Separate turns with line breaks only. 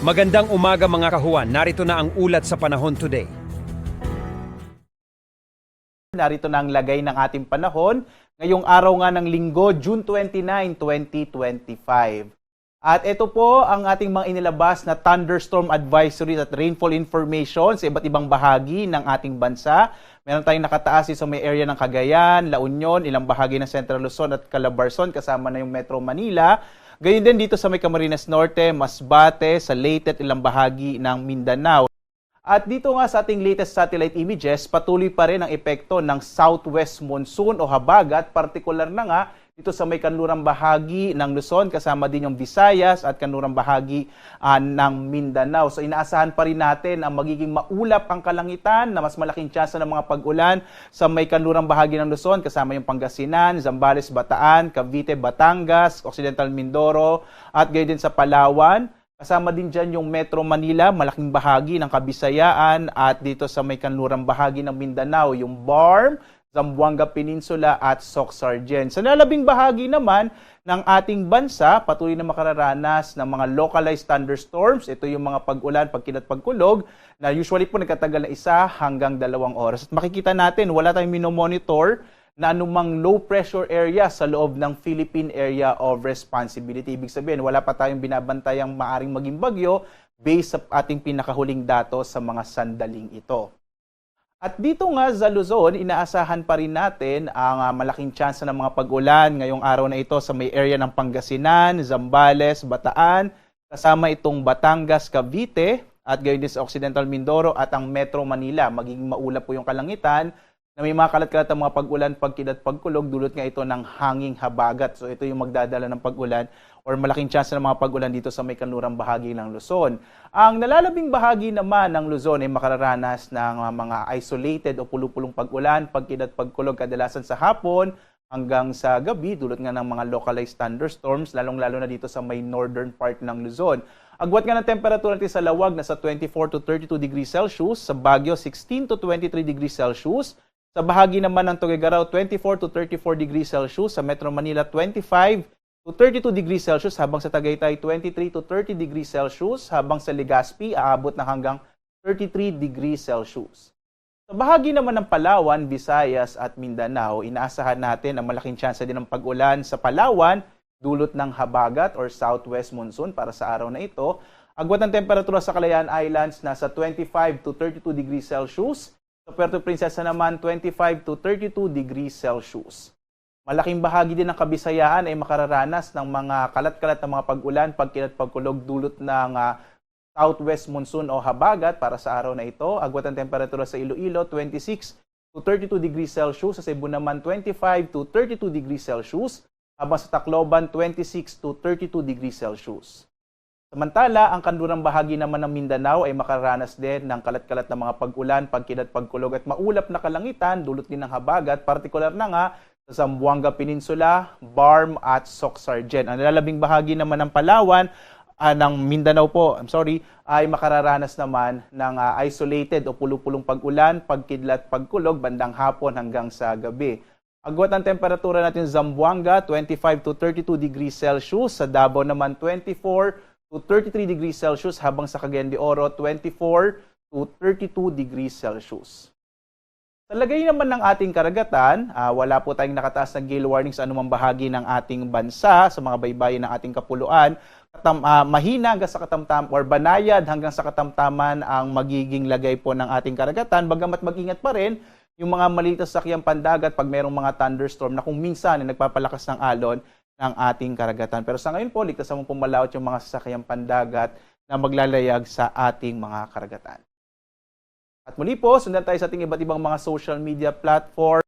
Magandang umaga mga kahuan, narito na ang ulat sa panahon today.
Narito na ang lagay ng ating panahon ngayong araw nga ng Linggo, June 29, 2025. At ito po ang ating mga inilabas na thunderstorm advisories at rainfall information sa iba't ibang bahagi ng ating bansa. Meron tayong nakataas sa may area ng Cagayan, La Union, ilang bahagi ng Central Luzon at Calabarzon kasama na yung Metro Manila. Gayun din dito sa may Camarines Norte, Masbate, sa Leyte at ilang bahagi ng Mindanao. At dito nga sa ating latest satellite images, patuloy pa rin ang epekto ng southwest monsoon o habagat, partikular na nga dito sa may kanlurang bahagi ng Luzon, kasama din yung Visayas at kanlurang bahagi ng Mindanao. So inaasahan pa rin natin ang magiging maulap ang kalangitan na mas malaking tsansa ng mga pag-ulan sa may kanlurang bahagi ng Luzon, kasama yung Pangasinan, Zambales, Bataan, Cavite, Batangas, Occidental Mindoro at gayon din sa Palawan. Kasama din dyan yung Metro Manila, malaking bahagi ng Kabisayaan at dito sa may kanlurang bahagi ng Mindanao, yung BARM, Zamboanga Peninsula at Soc-Sargen. Sa lalabing bahagi naman ng ating bansa, patuloy na makararanas ng mga localized thunderstorms. Ito yung mga pag-ulan, pagkinat, pagkulog na usually po nagkatagal na 1 hanggang 2 oras. At makikita natin, wala tayong minomonitor na anumang low pressure area sa loob ng Philippine Area of Responsibility. Ibig sabihin, wala pa tayong binabantayang maaring maging bagyo based sa ating pinakahuling datos sa mga sandaling ito. At dito nga sa Luzon, inaasahan pa rin natin ang malaking tsansa ng mga pag-ulan ngayong araw na ito sa may area ng Pangasinan, Zambales, Bataan, kasama itong Batangas, Cavite, at gayon din sa Occidental Mindoro at ang Metro Manila. Magiging maulap po yung kalangitan na may mga kalat-kalat ng mga pag-ulan, pagkinat, pagkulog, dulot nga ito ng hanging habagat. So ito yung magdadala ng pag-ulan or malaking chance ng mga pag-ulan dito sa may kanlurang bahagi ng Luzon. Ang nalalabing bahagi naman ng Luzon ay makararanas ng mga isolated o pulupulong pag-ulan, pagkinat, pagkulog kadalasan sa hapon hanggang sa gabi, dulot nga ng mga localized thunderstorms, lalong-lalo na dito sa may northern part ng Luzon. Agwat nga ng temperatura natin sa Lawag na sa 24 to 32 degrees Celsius, sa Baguio 16 to 23 degrees Celsius, sa bahagi naman ng Tuguegarao 24 to 34 degrees Celsius, sa Metro Manila 25 to 32 degrees Celsius, habang sa Tagaytay 23 to 30 degrees Celsius, habang sa Legazpi aabot na hanggang 33 degrees Celsius. Sa bahagi naman ng Palawan, Visayas at Mindanao, inaasahan natin ang malaking tsansa din ng pag-ulan sa Palawan, dulot ng habagat or southwest monsoon para sa araw na ito. Agwat ng temperatura sa Kalayaan Islands nasa 25 to 32 degrees Celsius, sa Puerto Princesa naman 25 to 32 degrees Celsius. Malaking bahagi din ng Kabisayaan ay makararanas ng mga kalat-kalat na mga pag-ulan, pagkinat, pagkulog, dulot ng southwest monsoon o habagat para sa araw na ito. Agwat ang temperatura sa Iloilo, 26 to 32 degrees Celsius. Sa Cebu naman, 25 to 32 degrees Celsius. Habang sa Tacloban, 26 to 32 degrees Celsius. Samantala, ang kanlurang bahagi naman ng Mindanao ay makararanas din ng kalat-kalat na mga pag-ulan, pagkinat, pagkulog at maulap na kalangitan, dulot din ng habagat, partikular na nga sa Zamboanga Peninsula, BARM at Soc-Sargen. Ang nalalabing bahagi naman ng Palawan, ng Mindanao po, ay makararanas naman ng isolated o pulupulong pag-ulan, pagkidlat, pagkulog, bandang hapon hanggang sa gabi. Agwat ang temperatura natin sa Zamboanga, 25 to 32 degrees Celsius. Sa Davao naman, 24 to 33 degrees Celsius. Habang sa Cagayan de Oro, 24 to 32 degrees Celsius. Sa lagay naman ng ating karagatan, wala po tayong nakataas na gale warning sa anumang bahagi ng ating bansa, sa mga baybayin ng ating kapuluan. Mahina hanggang sa katamtam or banayad hanggang sa katamtaman ang magiging lagay po ng ating karagatan. Bagamat mag-ingat pa rin yung mga maliit na sasakyang pandagat pag mayroong mga thunderstorm na kung minsan ay nagpapalakas ng alon ng ating karagatan. Pero sa ngayon po, ligtas naman pumalawat yung mga sasakyang pandagat na maglalayag sa ating mga karagatan. At muli po, sundan tayo sa ating iba't ibang mga social media platform.